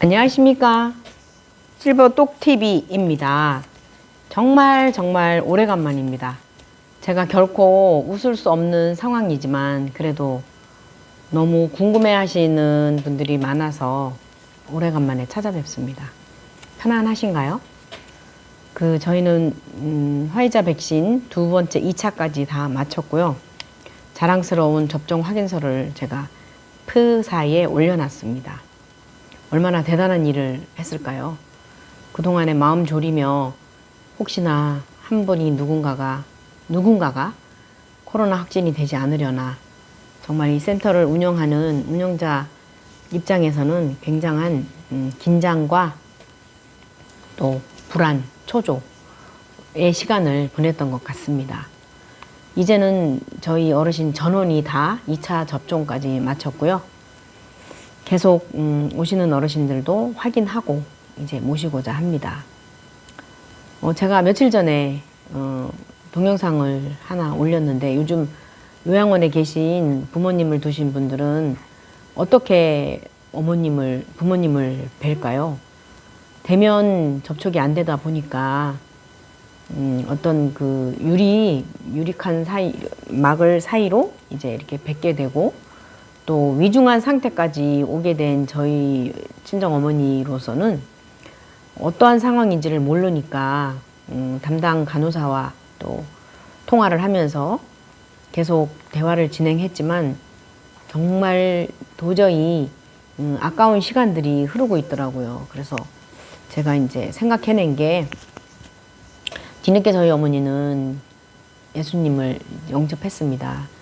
안녕하십니까. 실버똑TV입니다. 정말 오래간만입니다. 제가 결코 웃을 수 없는 상황이지만 그래도 너무 궁금해 하시는 분들이 많아서 오래간만에 찾아뵙습니다. 편안하신가요? 저희는 화이자 백신 두 번째 2차까지 다 마쳤고요. 자랑스러운 접종 확인서를 제가 프사에 올려놨습니다. 얼마나 대단한 일을 했을까요? 그동안에 마음 졸이며 혹시나 한 분이 누군가가 코로나 확진이 되지 않으려나, 정말 이 센터를 운영하는 운영자 입장에서는 굉장한 긴장과 또 불안, 초조의 시간을 보냈던 것 같습니다. 이제는 저희 어르신 전원이 다 2차 접종까지 마쳤고요. 계속 오시는 어르신들도 확인하고 이제 모시고자 합니다. 제가 며칠 전에 동영상을 하나 올렸는데, 요즘 요양원에 계신 부모님을 두신 분들은 어떻게 부모님을 뵐까요? 대면 접촉이 안 되다 보니까 어떤 그 유리칸 막을 사이로 이제 이렇게 뵙게 되고, 또 위중한 상태까지 오게 된 저희 친정 어머니로서는 어떠한 상황인지를 모르니까 담당 간호사와 또 통화를 하면서 계속 대화를 진행했지만 정말 도저히 아까운 시간들이 흐르고 있더라고요. 그래서 제가 이제 생각해낸 게, 뒤늦게 저희 어머니는 예수님을 영접했습니다.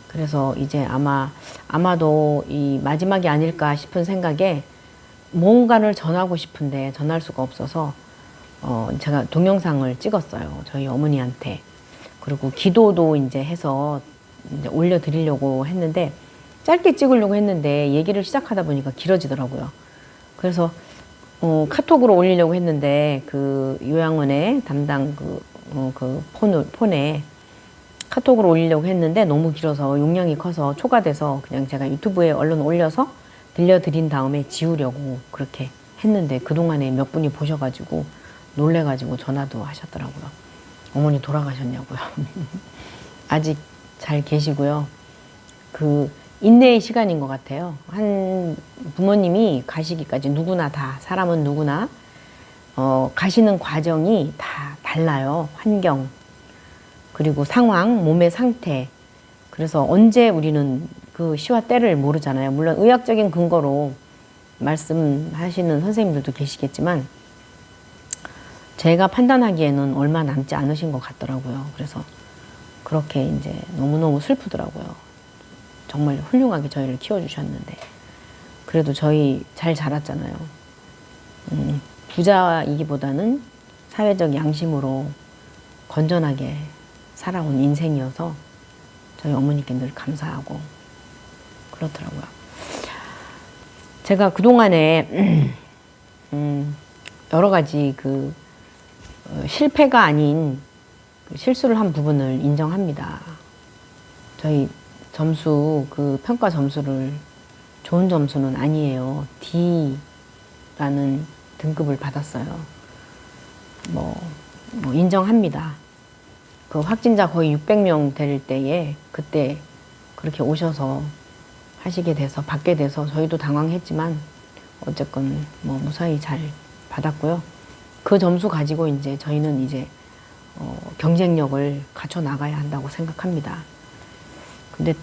그래서 이제 아마도 이 마지막이 아닐까 싶은 생각에 뭔가를 전하고 싶은데 전할 수가 없어서 제가 동영상을 찍었어요. 저희 어머니한테. 그리고 기도도 이제 해서 이제 올려드리려고 했는데, 짧게 찍으려고 했는데 얘기를 시작하다 보니까 길어지더라고요. 그래서 카톡으로 올리려고 했는데, 그 요양원의 담당 폰에 카톡으로 올리려고 했는데 너무 길어서 용량이 커서 초과돼서 그냥 제가 유튜브에 얼른 올려서 들려드린 다음에 지우려고 그렇게 했는데, 그동안에 몇 분이 보셔가지고 놀래가지고 전화도 하셨더라고요. 어머니 돌아가셨냐고요. 아직 잘 계시고요. 인내의 시간인 것 같아요. 한 부모님이 가시기까지 누구나 다, 사람은 누구나 가시는 과정이 다 달라요. 환경, 그리고 상황, 몸의 상태. 그래서 언제 우리는 그 시와 때를 모르잖아요. 물론 의학적인 근거로 말씀하시는 선생님들도 계시겠지만 제가 판단하기에는 얼마 남지 않으신 것 같더라고요. 그래서 그렇게 이제 너무너무 슬프더라고요. 정말 훌륭하게 저희를 키워주셨는데, 그래도 저희 잘 자랐잖아요. 부자이기보다는 사회적 양심으로 건전하게 살아온 인생이어서 저희 어머니께 늘 감사하고 그렇더라고요. 제가 그동안에 여러 가지 실패가 아닌 실수를 한 부분을 인정합니다. 저희 평가 점수를 좋은 점수는 아니에요. D라는 등급을 받았어요. 인정합니다. 그 확진자 거의 600명 될 때에 그때 그렇게 오셔서 하시게 돼서, 받게 돼서 저희도 당황했지만 어쨌건 무사히 잘 받았고요. 그 점수 가지고 이제 저희는 이제 경쟁력을 갖춰 나가야 한다고 생각합니다. 근데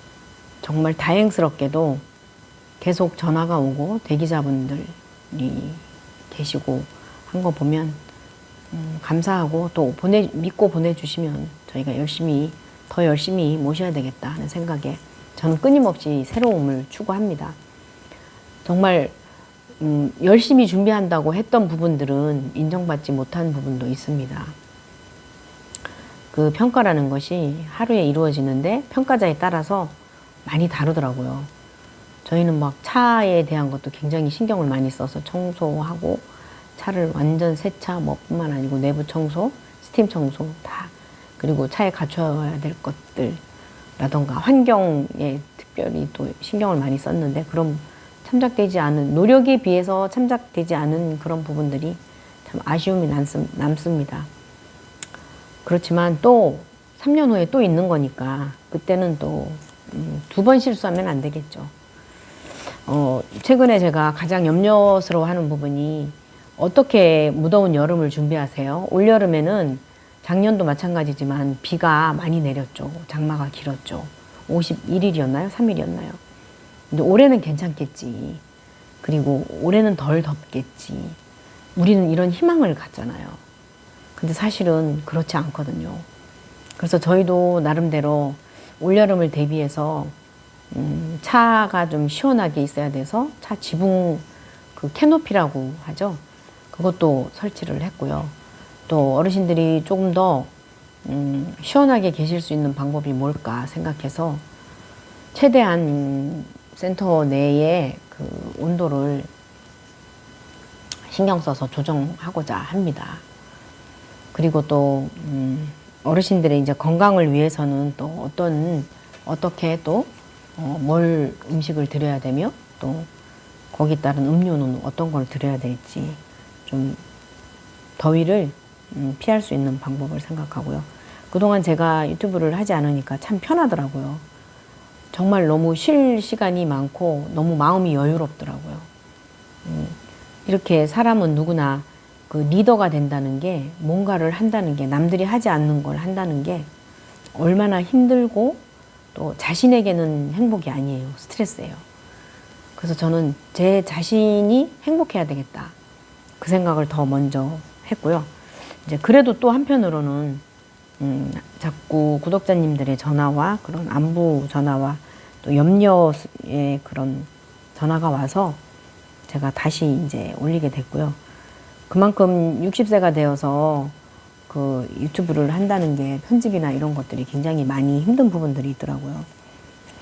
정말 다행스럽게도 계속 전화가 오고 대기자분들이 계시고 한 거 보면 감사하고, 또 믿고 보내주시면 저희가 더 열심히 모셔야 되겠다 하는 생각에 저는 끊임없이 새로움을 추구합니다. 정말 열심히 준비한다고 했던 부분들은 인정받지 못한 부분도 있습니다. 그 평가라는 것이 하루에 이루어지는데 평가자에 따라서 많이 다르더라고요. 저희는 막 차에 대한 것도 굉장히 신경을 많이 써서 청소하고, 차를 완전 세차 뿐만 아니고 내부 청소, 스팀 청소 다, 그리고 차에 갖춰야 될 것들라던가 환경에 특별히 또 신경을 많이 썼는데, 그럼 참 참작되지 않은, 노력에 비해서 참작되지 않은 그런 부분들이 참 아쉬움이 남습니다. 그렇지만 또 3년 후에 또 있는 거니까 그때는 또 두 번 실수하면 안 되겠죠. 최근에 제가 가장 염려스러워하는 부분이 어떻게 무더운 여름을 준비하세요? 올여름에는 작년도 마찬가지지만 비가 많이 내렸죠. 장마가 길었죠. 51일이었나요? 3일이었나요? 근데 올해는 괜찮겠지. 그리고 올해는 덜 덥겠지. 우리는 이런 희망을 갖잖아요. 근데 사실은 그렇지 않거든요. 그래서 저희도 나름대로 올여름을 대비해서 차가 좀 시원하게 있어야 돼서 차 지붕 그 캐노피라고 하죠. 그것도 설치를 했고요. 또 어르신들이 조금 더 시원하게 계실 수 있는 방법이 뭘까 생각해서 최대한 센터 내에 그 온도를 신경 써서 조정하고자 합니다. 그리고 또 어르신들의 이제 건강을 위해서는 또 어떻게 또 뭘 음식을 드려야 되며 또 거기에 따른 음료는 어떤 걸 드려야 될지 좀 더위를 피할 수 있는 방법을 생각하고요. 그동안 제가 유튜브를 하지 않으니까 참 편하더라고요. 정말 너무 쉴 시간이 많고 너무 마음이 여유롭더라고요. 이렇게 사람은 누구나 그 리더가 된다는 게, 뭔가를 한다는 게, 남들이 하지 않는 걸 한다는 게 얼마나 힘들고 또 자신에게는 행복이 아니에요. 스트레스예요. 그래서 저는 제 자신이 행복해야 되겠다. 그 생각을 더 먼저 했고요. 이제 그래도 또 한편으로는 자꾸 구독자님들의 전화와 그런 안부 전화와 또 염려의 그런 전화가 와서 제가 다시 이제 올리게 됐고요. 그만큼 60세가 되어서 그 유튜브를 한다는 게 편집이나 이런 것들이 굉장히 많이 힘든 부분들이 있더라고요.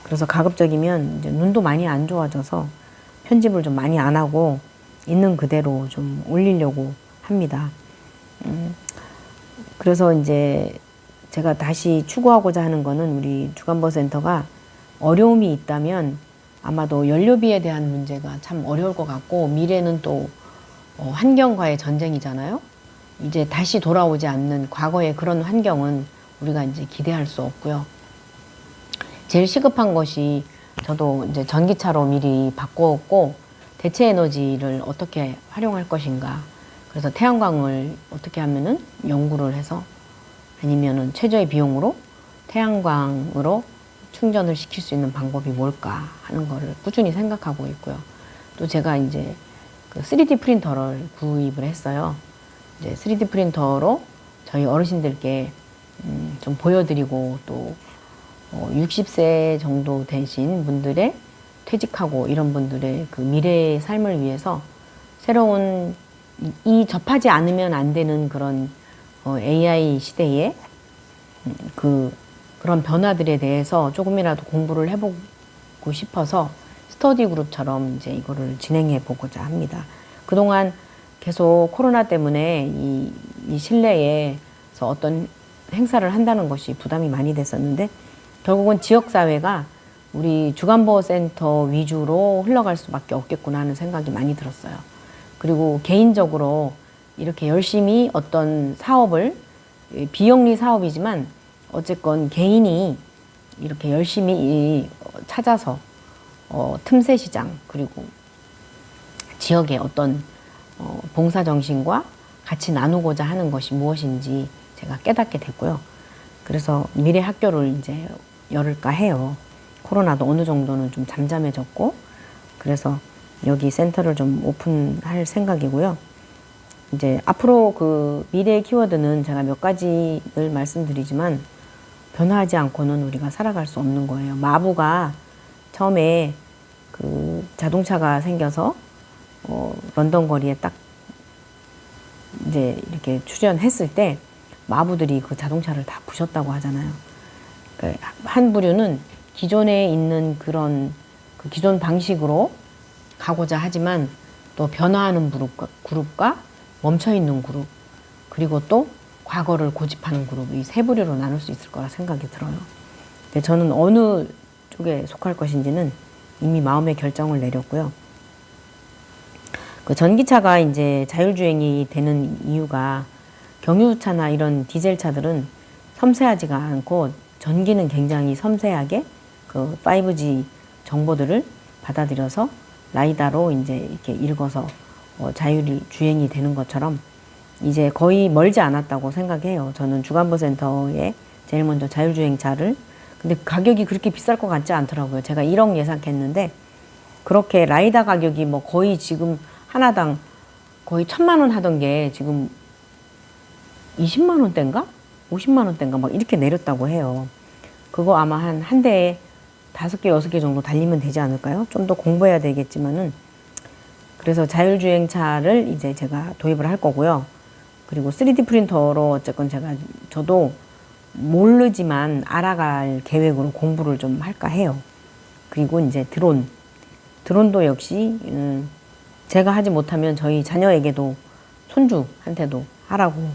그래서 가급적이면 이제 눈도 많이 안 좋아져서 편집을 좀 많이 안 하고 있는 그대로 좀 올리려고 합니다. 그래서 이제 제가 다시 추구하고자 하는 거는 우리 주간보센터가 어려움이 있다면 아마도 연료비에 대한 문제가 참 어려울 것 같고, 미래는 또 환경과의 전쟁이잖아요. 이제 다시 돌아오지 않는 과거의 그런 환경은 우리가 이제 기대할 수 없고요. 제일 시급한 것이, 저도 이제 전기차로 미리 바꿨고 대체 에너지를 어떻게 활용할 것인가. 그래서 태양광을 어떻게 하면은 연구를 해서 아니면은 최저의 비용으로 태양광으로 충전을 시킬 수 있는 방법이 뭘까 하는 거를 꾸준히 생각하고 있고요. 또 제가 이제 그 3D 프린터를 구입을 했어요. 이제 3D 프린터로 저희 어르신들께 좀 보여드리고, 또 60세 정도 되신 분들의 퇴직하고 이런 분들의 그 미래의 삶을 위해서 새로운 이 접하지 않으면 안 되는 그런 AI 시대에 그런 변화들에 대해서 조금이라도 공부를 해보고 싶어서 스터디 그룹처럼 이제 이거를 진행해 보고자 합니다. 그동안 계속 코로나 때문에 이 실내에서 어떤 행사를 한다는 것이 부담이 많이 됐었는데, 결국은 지역사회가 우리 주간보호센터 위주로 흘러갈 수밖에 없겠구나 하는 생각이 많이 들었어요. 그리고 개인적으로 이렇게 열심히 어떤 사업을, 비영리 사업이지만 어쨌건 개인이 이렇게 열심히 찾아서 틈새 시장, 그리고 지역의 어떤 봉사정신과 같이 나누고자 하는 것이 무엇인지 제가 깨닫게 됐고요. 그래서 미래 학교를 이제 열을까 해요. 코로나도 어느 정도는 좀 잠잠해졌고, 그래서 여기 센터를 좀 오픈할 생각이고요. 이제 앞으로 그 미래의 키워드는 제가 몇 가지를 말씀드리지만 변화하지 않고는 우리가 살아갈 수 없는 거예요. 마부가 처음에 그 자동차가 생겨서 런던 거리에 딱 이제 이렇게 출연했을 때 마부들이 그 자동차를 다 부셨다고 하잖아요. 그러니까 한 부류는 기존에 있는 그런 그 기존 방식으로 가고자 하지만 또 변화하는 그룹과 멈춰있는 그룹, 그리고 또 과거를 고집하는 그룹, 이 세 부류로 나눌 수 있을 거라 생각이 들어요. 근데 저는 어느 쪽에 속할 것인지는 이미 마음의 결정을 내렸고요. 그 전기차가 이제 자율주행이 되는 이유가 경유차나 이런 디젤차들은 섬세하지가 않고 전기는 굉장히 섬세하게 그 5G 정보들을 받아들여서 라이다로 이제 이렇게 읽어서 자율주행이 되는 것처럼 이제 거의 멀지 않았다고 생각해요. 저는 주간보센터에 제일 먼저 자율주행차를 근데 가격이 그렇게 비쌀 것 같지 않더라고요. 제가 1억 예상했는데 그렇게 라이다 가격이 뭐 거의 지금 하나당 거의 1,000만 원 하던 게 지금 20만 원대인가? 50만 원대인가 막 이렇게 내렸다고 해요. 그거 아마 한 대에 5개, 6개 정도 달리면 되지 않을까요? 좀 더 공부해야 되겠지만은 그래서 자율주행차를 이제 제가 도입을 할 거고요. 그리고 3D 프린터로 어쨌건 저도 모르지만 알아갈 계획으로 공부를 좀 할까 해요. 그리고 이제 드론도 역시 제가 하지 못하면 저희 자녀에게도 손주한테도 하라고.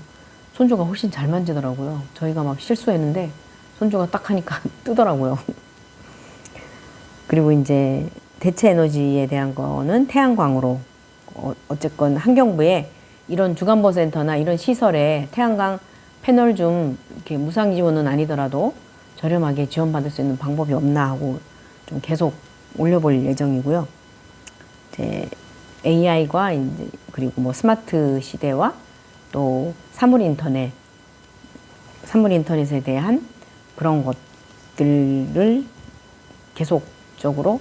손주가 훨씬 잘 만지더라고요. 저희가 막 실수했는데 손주가 딱 하니까 뜨더라고요. 그리고 이제 대체 에너지에 대한 거는 태양광으로 어쨌건 환경부에 이런 주간보센터나 이런 시설에 태양광 패널 좀 이렇게 무상 지원은 아니더라도 저렴하게 지원받을 수 있는 방법이 없나 하고 좀 계속 올려볼 예정이고요. 이제 AI과 이제 그리고 뭐 스마트 시대와 또 사물 인터넷에 대한 그런 것들을 계속적으로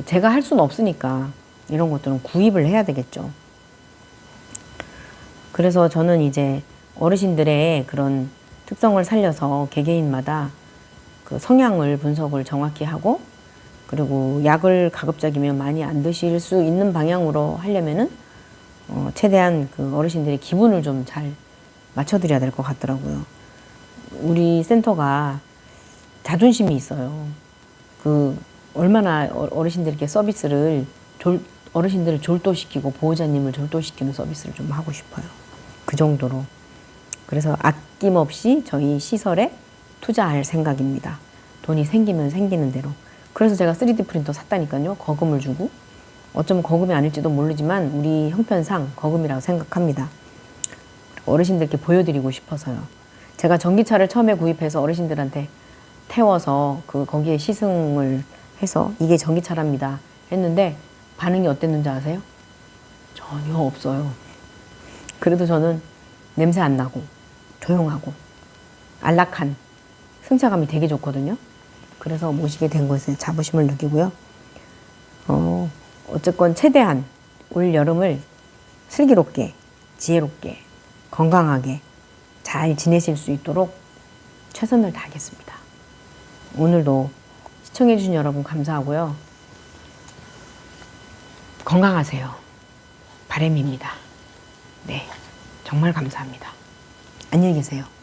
제가 할 수는 없으니까 이런 것들은 구입을 해야 되겠죠. 그래서 저는 이제 어르신들의 그런 특성을 살려서 개개인마다 그 성향을 분석을 정확히 하고 그리고 약을 가급적이면 많이 안 드실 수 있는 방향으로 하려면은 최대한 그 어르신들의 기분을 좀 잘 맞춰드려야 될 것 같더라고요. 우리 센터가 자존심이 있어요. 그 얼마나 어르신들께 서비스를 어르신들을 졸도시키고 보호자님을 졸도시키는 서비스를 좀 하고 싶어요. 그 정도로. 그래서 아낌없이 저희 시설에 투자할 생각입니다. 돈이 생기면 생기는 대로. 그래서 제가 3D 프린터 샀다니까요. 거금을 주고. 어쩌면 거금이 아닐지도 모르지만 우리 형편상 거금이라고 생각합니다. 어르신들께 보여드리고 싶어서요. 제가 전기차를 처음에 구입해서 어르신들한테 태워서 거기에 시승을 해서 이게 전기차랍니다 했는데 반응이 어땠는지 아세요? 전혀 없어요. 그래도 저는 냄새 안 나고 조용하고 안락한 승차감이 되게 좋거든요. 그래서 모시게 된 것에 자부심을 느끼고요. 어쨌건 최대한 올 여름을 슬기롭게, 지혜롭게, 건강하게 잘 지내실 수 있도록 최선을 다하겠습니다. 오늘도 시청해주신 여러분 감사하고요. 건강하세요. 바람입니다. 네, 정말 감사합니다. 안녕히 계세요.